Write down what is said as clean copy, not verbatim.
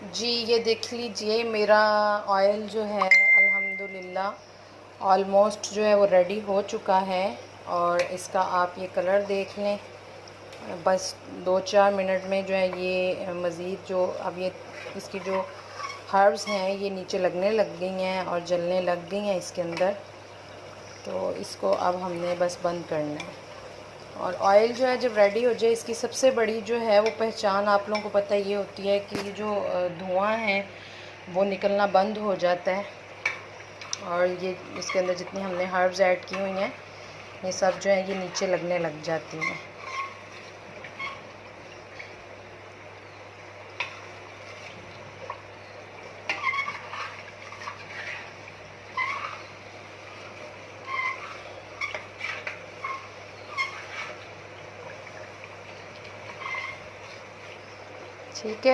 जी ये देख लीजिए मेरा ऑयल जो है अल्हम्दुलिल्लाह ऑलमोस्ट जो है वो रेडी हो चुका है। और इसका आप ये कलर देख लें, बस 2-4 मिनट में जो है ये मज़ीद जो अब ये इसकी जो हर्ब्स हैं ये नीचे लगने लग गई हैं और जलने लग गई हैं इसके अंदर। तो इसको अब हमने बस बंद करना है। और ऑयल जो है जब रेडी हो जाए, इसकी सबसे बड़ी जो है वो पहचान आप लोगों को पता ये होती है कि जो धुआं है वो निकलना बंद हो जाता है। और ये इसके अंदर जितनी हमने हर्ब्स ऐड की हुई हैं ये सब जो है ये नीचे लगने लग जाती हैं। ठीक है।